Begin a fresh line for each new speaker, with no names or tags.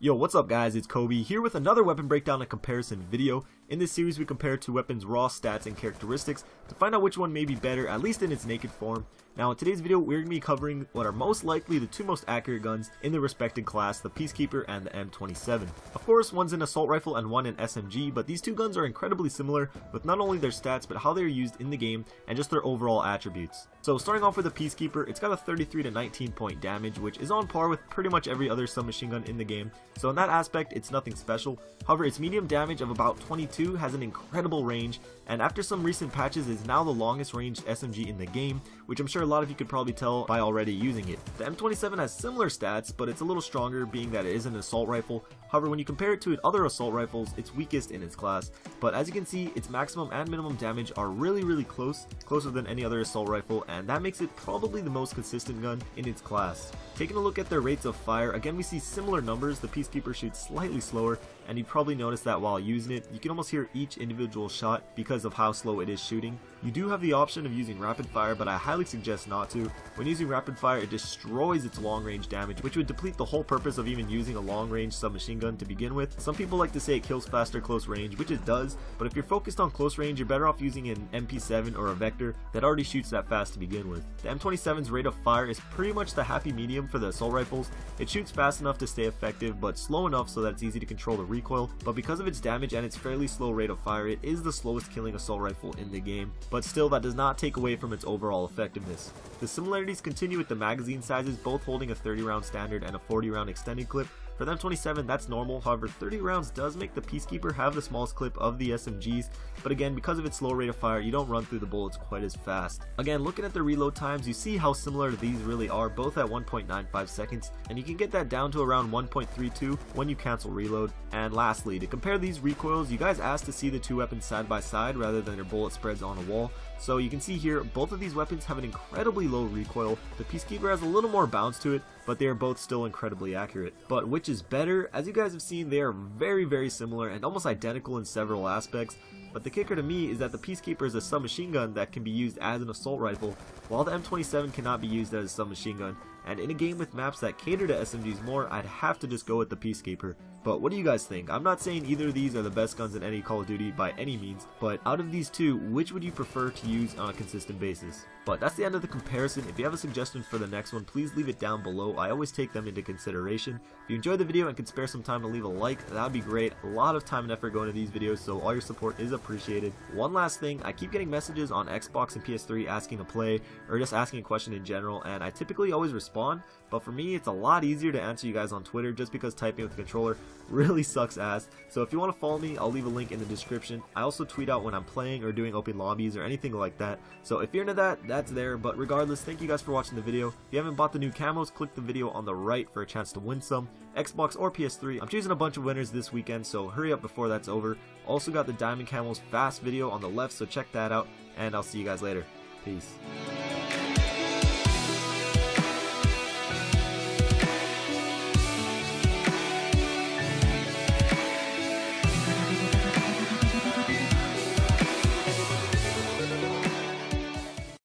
Yo, what's up guys, it's Kobe here with another weapon breakdown and comparison video. In this series we compare two weapons' raw stats and characteristics to find out which one may be better, at least in its naked form. Now in today's video we're going to be covering what are most likely the two most accurate guns in the respected class, the Peacekeeper and the M27. Of course, one's an assault rifle and one an SMG, but these two guns are incredibly similar with not only their stats but how they are used in the game and just their overall attributes. So starting off with the Peacekeeper, it's got a 33 to 19 point damage, which is on par with pretty much every other submachine gun in the game. So in that aspect, it's nothing special. However, its medium damage of about 22 has an incredible range, and after some recent patches is now the longest ranged SMG in the game, which I'm sure a lot of you could probably tell by already using it. The M27 has similar stats, but it's a little stronger being that it is an assault rifle. However, when you compare it to other assault rifles, it's weakest in its class. But as you can see, its maximum and minimum damage are really close, closer than any other assault rifle, and that makes it probably the most consistent gun in its class. Taking a look at their rates of fire, again we see similar numbers. The Peacekeeper shoots slightly slower, and you probably noticed that while using it, you can almost hear each individual shot because of how slow it is shooting. You do have the option of using rapid fire, but I highly suggest not to. When using rapid fire, it destroys its long range damage, which would deplete the whole purpose of even using a long range submachine gun to begin with. Some people like to say it kills faster close range, which it does, but if you're focused on close range, you're better off using an MP7 or a Vector that already shoots that fast to begin with. The M27's rate of fire is pretty much the happy medium for the assault rifles. It shoots fast enough to stay effective, but slow enough so that it's easy to control the recoil. But because of its damage and its fairly slow rate of fire, it is the slowest killing assault rifle in the game. But still, that does not take away from its overall effectiveness. The similarities continue with the magazine sizes, both holding a 30 round standard and a 40 round extended clip. For the M27, that's normal. However, 30 rounds does make the Peacekeeper have the smallest clip of the SMGs, but again, because of its slow rate of fire, you don't run through the bullets quite as fast. Again, looking at the reload times, you see how similar these really are, both at 1.95 seconds, and you can get that down to around 1.32 when you cancel reload. And lastly, to compare these recoils, you guys asked to see the two weapons side by side rather than their bullet spreads on a wall. So you can see here, both of these weapons have an incredibly low recoil. The Peacekeeper has a little more bounce to it, but they are both still incredibly accurate. But which is better? As you guys have seen, they are very similar and almost identical in several aspects. But the kicker to me is that the Peacekeeper is a submachine gun that can be used as an assault rifle, while the M27 cannot be used as a submachine gun. And in a game with maps that cater to SMGs more, I'd have to just go with the Peacekeeper. But what do you guys think? I'm not saying either of these are the best guns in any Call of Duty by any means, but out of these two, which would you prefer to use on a consistent basis? But that's the end of the comparison. If you have a suggestion for the next one, please leave it down below. I always take them into consideration. If you enjoyed the video and can spare some time to leave a like, that would be great. A lot of time and effort going into these videos, so all your support is appreciated. One last thing, I keep getting messages on Xbox and PS3 asking to play, or just asking a question in general, and I typically always respond, but for me it's a lot easier to answer you guys on Twitter just because typing with the controller really sucks ass. So if you want to follow me, I'll leave a link in the description. I also tweet out when I'm playing or doing open lobbies or anything like that, so if you're into that, that's there. But regardless, thank you guys for watching the video. If you haven't bought the new camos, click the video on the right for a chance to win some. Xbox or PS3, I'm choosing a bunch of winners this weekend, so hurry up before that's over. Also got the diamond camos fast video on the left, so check that out, and I'll see you guys later. Peace.